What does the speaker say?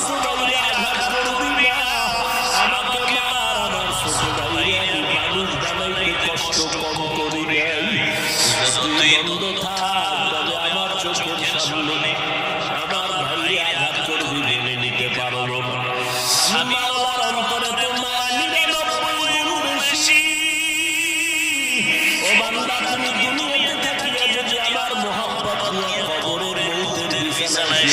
ছোট ভাইরে আঘাত করবি না, আমাকে মার, আমার ছোট ভাইরে আমি মানুষ বানাইতে কষ্ট কম করি নাই। তুই বন্ধ থাক, তবে আমার চোখের সামনে আমার ভাইরে আঘাত করবি মেনে নিতে পারবো না। আমি আল্লাহর অন্তরে তো মায়া 99 গুণ বেশি। ও বান্দা, তুমি দুনিয়াতে থাকিয়া যদি আমার মহব্বত নিয়ে কবরের মৌতের বিছানায়